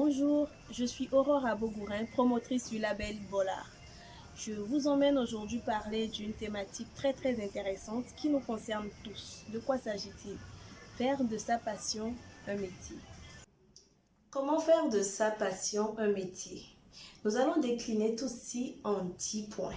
Bonjour, je suis Aurora Bogourin, promotrice du label Bollard. Je vous emmène aujourd'hui parler d'une thématique très intéressante qui nous concerne tous. De quoi s'agit-il? Faire de sa passion un métier. Comment faire de sa passion un métier? Nous allons décliner tout ceci en 10 points.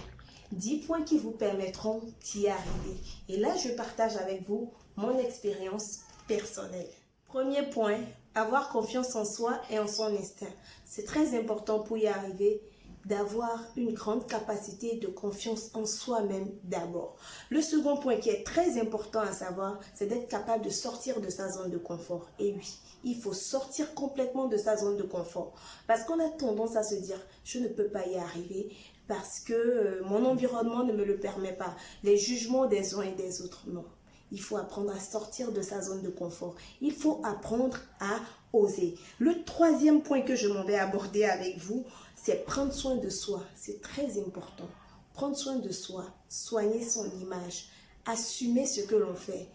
10 points qui vous permettront d'y arriver. Et là, je partage avec vous mon expérience personnelle. Premier point, avoir confiance en soi et en son instinct. C'est très important pour y arriver d'avoir une grande capacité de confiance en soi-même d'abord. Le second point qui est très important à savoir, c'est d'être capable de sortir de sa zone de confort. Et oui, il faut sortir complètement de sa zone de confort. Parce qu'on a tendance à se dire, je ne peux pas y arriver parce que mon environnement ne me le permet pas. Les jugements des uns et des autres, non. Il faut apprendre à sortir de sa zone de confort. Il faut apprendre à oser. Le troisième point que je m'en vais aborder avec vous, c'est prendre soin de soi. C'est très important. Prendre soin de soi, soigner son image, assumer ce que l'on fait,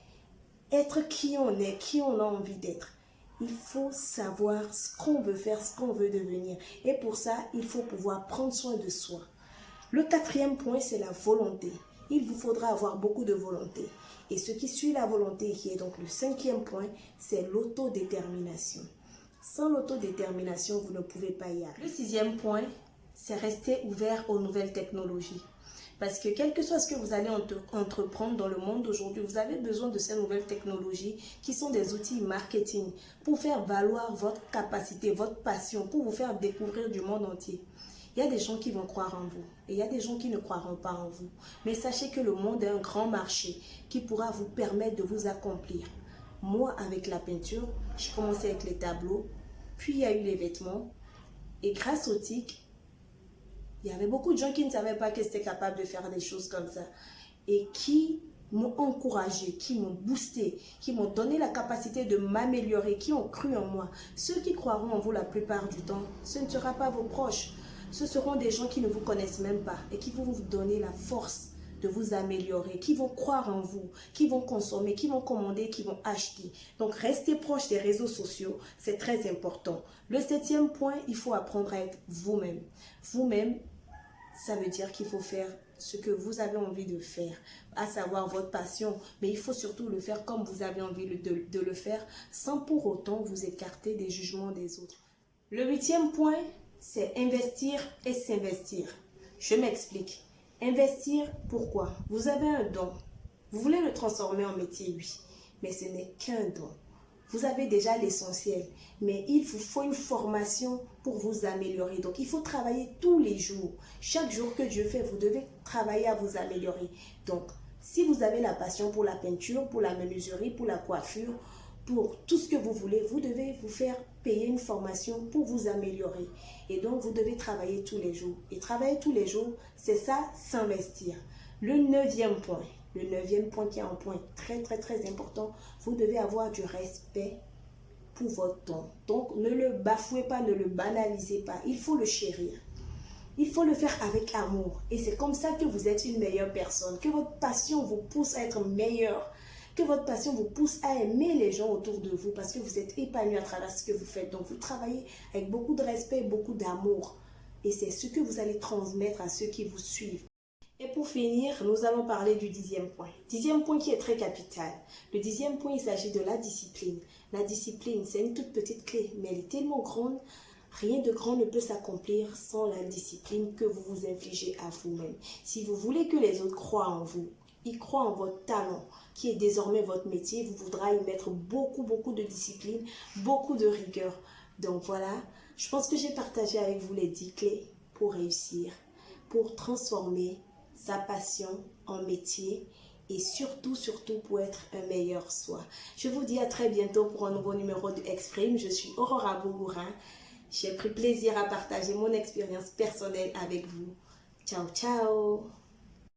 être qui on est, qui on a envie d'être. Il faut savoir ce qu'on veut faire, ce qu'on veut devenir. Et pour ça, il faut pouvoir prendre soin de soi. Le quatrième point, c'est la volonté. Il vous faudra avoir beaucoup de volonté. Et ce qui suit la volonté, qui est donc le cinquième point, c'est l'autodétermination. Sans l'autodétermination, vous ne pouvez pas y arriver. Le sixième point, c'est rester ouvert aux nouvelles technologies. Parce que quel que soit ce que vous allez entreprendre dans le monde d'aujourd'hui, vous avez besoin de ces nouvelles technologies qui sont des outils marketing pour faire valoir votre capacité, votre passion, pour vous faire découvrir du monde entier. Il y a des gens qui vont croire en vous et il y a des gens qui ne croiront pas en vous. Mais sachez que le monde est un grand marché qui pourra vous permettre de vous accomplir. Moi, avec la peinture, j'ai commencé avec les tableaux, puis il y a eu les vêtements. Et grâce au TIC, il y avait beaucoup de gens qui ne savaient pas que j'étais capable de faire des choses comme ça. Et qui m'ont encouragé, qui m'ont boosté, qui m'ont donné la capacité de m'améliorer, qui ont cru en moi. Ceux qui croiront en vous la plupart du temps, ce ne sera pas vos proches. Ce seront des gens qui ne vous connaissent même pas et qui vont vous donner la force de vous améliorer, qui vont croire en vous, qui vont consommer, qui vont commander, qui vont acheter. Donc, restez proche des réseaux sociaux, c'est très important. Le septième point, il faut apprendre à être vous-même. Vous-même, ça veut dire qu'il faut faire ce que vous avez envie de faire, à savoir votre passion, mais il faut surtout le faire comme vous avez envie de le faire, sans pour autant vous écarter des jugements des autres. Le huitième point, c'est investir et s'investir. Je m'explique. Investir, pourquoi? Vous avez un don. Vous voulez le transformer en métier, oui. Mais ce n'est qu'un don. Vous avez déjà l'essentiel. Mais il vous faut une formation pour vous améliorer. Donc, il faut travailler tous les jours. Chaque jour que Dieu fait, vous devez travailler à vous améliorer. Donc, si vous avez la passion pour la peinture, pour la menuiserie, pour la coiffure, pour tout ce que vous voulez, vous devez vous faire payer une formation pour vous améliorer. Et donc, vous devez travailler tous les jours. Et travailler tous les jours, c'est ça, s'investir. Le neuvième point qui est un point très important, vous devez avoir du respect pour votre don. Donc, ne le bafouez pas, ne le banalisez pas. Il faut le chérir. Il faut le faire avec amour. Et c'est comme ça que vous êtes une meilleure personne. Que votre passion vous pousse à être meilleur. Que votre passion vous pousse à aimer les gens autour de vous parce que vous êtes épanoui à travers ce que vous faites. Donc, vous travaillez avec beaucoup de respect, beaucoup d'amour. Et c'est ce que vous allez transmettre à ceux qui vous suivent. Et pour finir, nous allons parler du dixième point. Dixième point qui est très capital. Le dixième point, il s'agit de la discipline. La discipline, c'est une toute petite clé, mais elle est tellement grande. Rien de grand ne peut s'accomplir sans la discipline que vous vous infligez à vous-même. Si vous voulez que les autres croient en vous, ils croient en votre talent, qui est désormais votre métier, vous voudrez y mettre beaucoup de discipline, beaucoup de rigueur. Donc voilà, je pense que j'ai partagé avec vous les 10 clés pour réussir, pour transformer sa passion en métier et surtout pour être un meilleur soi. Je vous dis à très bientôt pour un nouveau numéro de Exprime. Je suis Aurora Bogourin. J'ai pris plaisir à partager mon expérience personnelle avec vous. Ciao, ciao!